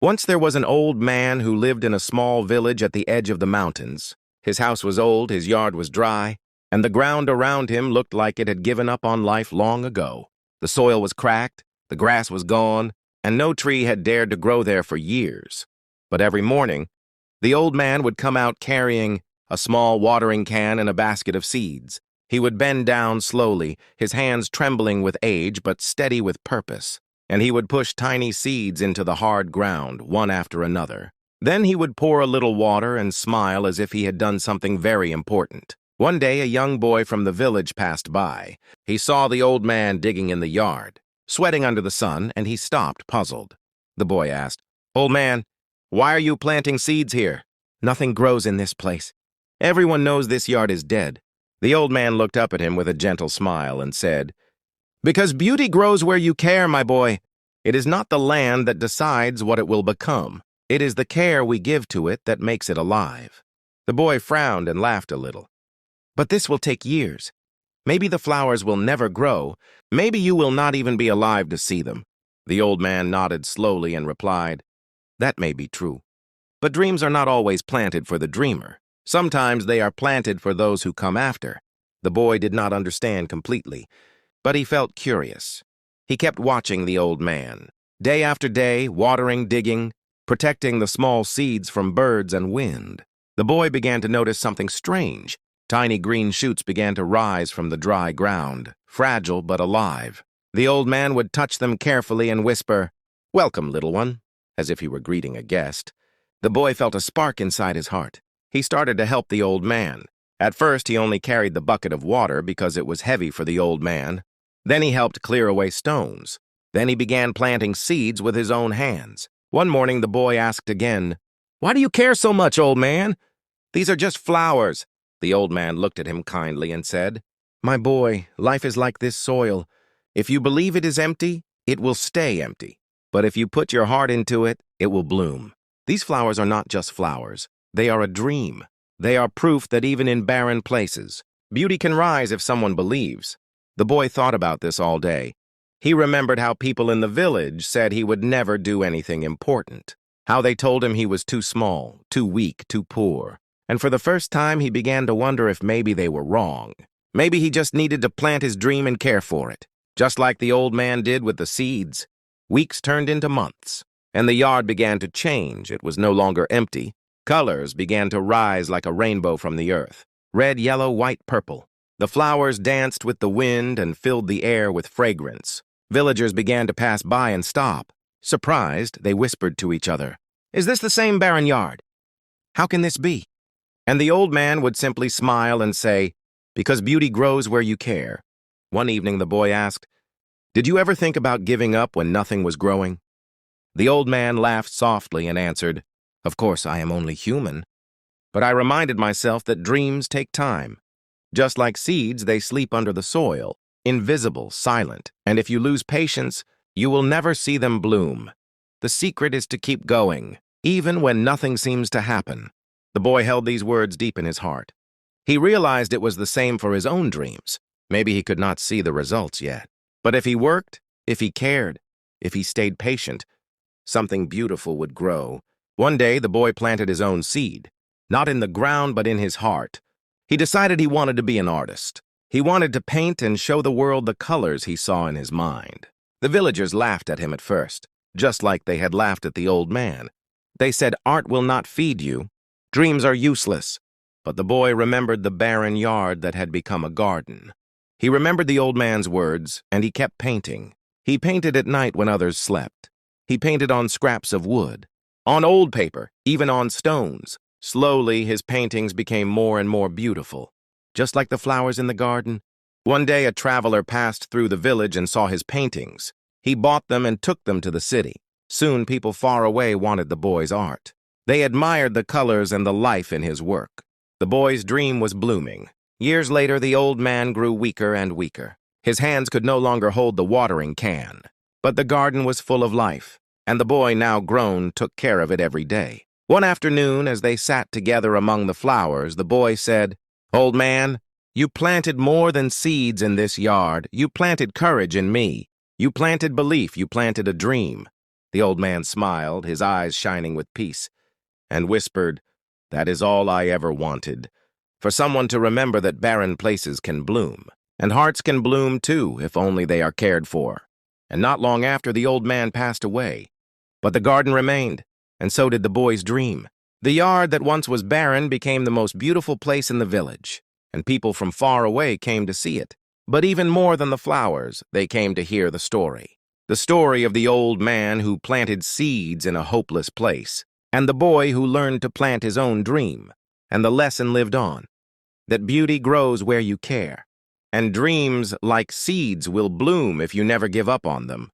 Once there was an old man who lived in a small village at the edge of the mountains. His house was old, his yard was dry, and the ground around him looked like it had given up on life long ago. The soil was cracked, the grass was gone, and no tree had dared to grow there for years. But every morning, the old man would come out carrying a small watering can and a basket of seeds. He would bend down slowly, his hands trembling with age but steady with purpose, and he would push tiny seeds into the hard ground, one after another. Then he would pour a little water and smile as if he had done something very important. One day, a young boy from the village passed by. He saw the old man digging in the yard, sweating under the sun, and he stopped, puzzled. The boy asked, "Old man, why are you planting seeds here?" "Nothing grows in this place. Everyone knows this yard is dead." The old man looked up at him with a gentle smile and said, "Because beauty grows where you care, my boy. It is not the land that decides what it will become. It is the care we give to it that makes it alive." The boy frowned and laughed a little. "But this will take years. Maybe the flowers will never grow. Maybe you will not even be alive to see them." The old man nodded slowly and replied, "That may be true. But dreams are not always planted for the dreamer. Sometimes they are planted for those who come after." The boy did not understand completely, but he felt curious. He kept watching the old man, day after day, watering, digging, protecting the small seeds from birds and wind. The boy began to notice something strange. Tiny green shoots began to rise from the dry ground, fragile but alive. The old man would touch them carefully and whisper, "Welcome, little one," as if he were greeting a guest. The boy felt a spark inside his heart. He started to help the old man. At first, he only carried the bucket of water because it was heavy for the old man. Then he helped clear away stones. Then he began planting seeds with his own hands. One morning, the boy asked again, "Why do you care so much, old man? These are just flowers." The old man looked at him kindly and said, "My boy, life is like this soil. If you believe it is empty, it will stay empty. But if you put your heart into it, it will bloom. These flowers are not just flowers. They are a dream. They are proof that even in barren places, beauty can rise if someone believes." The boy thought about this all day. He remembered how people in the village said he would never do anything important, how they told him he was too small, too weak, too poor. And for the first time, he began to wonder if maybe they were wrong. Maybe he just needed to plant his dream and care for it, just like the old man did with the seeds. Weeks turned into months, and the yard began to change. It was no longer empty. Colors began to rise like a rainbow from the earth. Red, yellow, white, purple. The flowers danced with the wind and filled the air with fragrance. Villagers began to pass by and stop. Surprised, they whispered to each other, "Is this the same barren yard? How can this be?" And the old man would simply smile and say, "Because beauty grows where you care." One evening the boy asked, "Did you ever think about giving up when nothing was growing?" The old man laughed softly and answered, "Of course, I am only human. But I reminded myself that dreams take time. Just like seeds, they sleep under the soil, invisible, silent, and if you lose patience, you will never see them bloom. The secret is to keep going, even when nothing seems to happen." The boy held these words deep in his heart. He realized it was the same for his own dreams. Maybe he could not see the results yet. But if he worked, if he cared, if he stayed patient, something beautiful would grow. One day, the boy planted his own seed, not in the ground but in his heart. He decided he wanted to be an artist. He wanted to paint and show the world the colors he saw in his mind. The villagers laughed at him at first, just like they had laughed at the old man. They said, "Art will not feed you. Dreams are useless." But the boy remembered the barren yard that had become a garden. He remembered the old man's words, and he kept painting. He painted at night when others slept. He painted on scraps of wood, on old paper, even on stones. Slowly, his paintings became more and more beautiful, just like the flowers in the garden. One day, a traveler passed through the village and saw his paintings. He bought them and took them to the city. Soon, people far away wanted the boy's art. They admired the colors and the life in his work. The boy's dream was blooming. Years later, the old man grew weaker and weaker. His hands could no longer hold the watering can. But the garden was full of life, and the boy, now grown, took care of it every day. One afternoon, as they sat together among the flowers, the boy said, "Old man, you planted more than seeds in this yard. You planted courage in me. You planted belief. You planted a dream. The old man smiled, his eyes shining with peace, and whispered, "That is all I ever wanted. For someone to remember that barren places can bloom. And hearts can bloom too, if only they are cared for." And not long after, the old man passed away. But the garden remained, and so did the boy's dream. The yard that once was barren became the most beautiful place in the village, and people from far away came to see it. But even more than the flowers, they came to hear the story. The story of the old man who planted seeds in a hopeless place, and the boy who learned to plant his own dream, and the lesson lived on, that beauty grows where you care, and dreams like seeds will bloom if you never give up on them.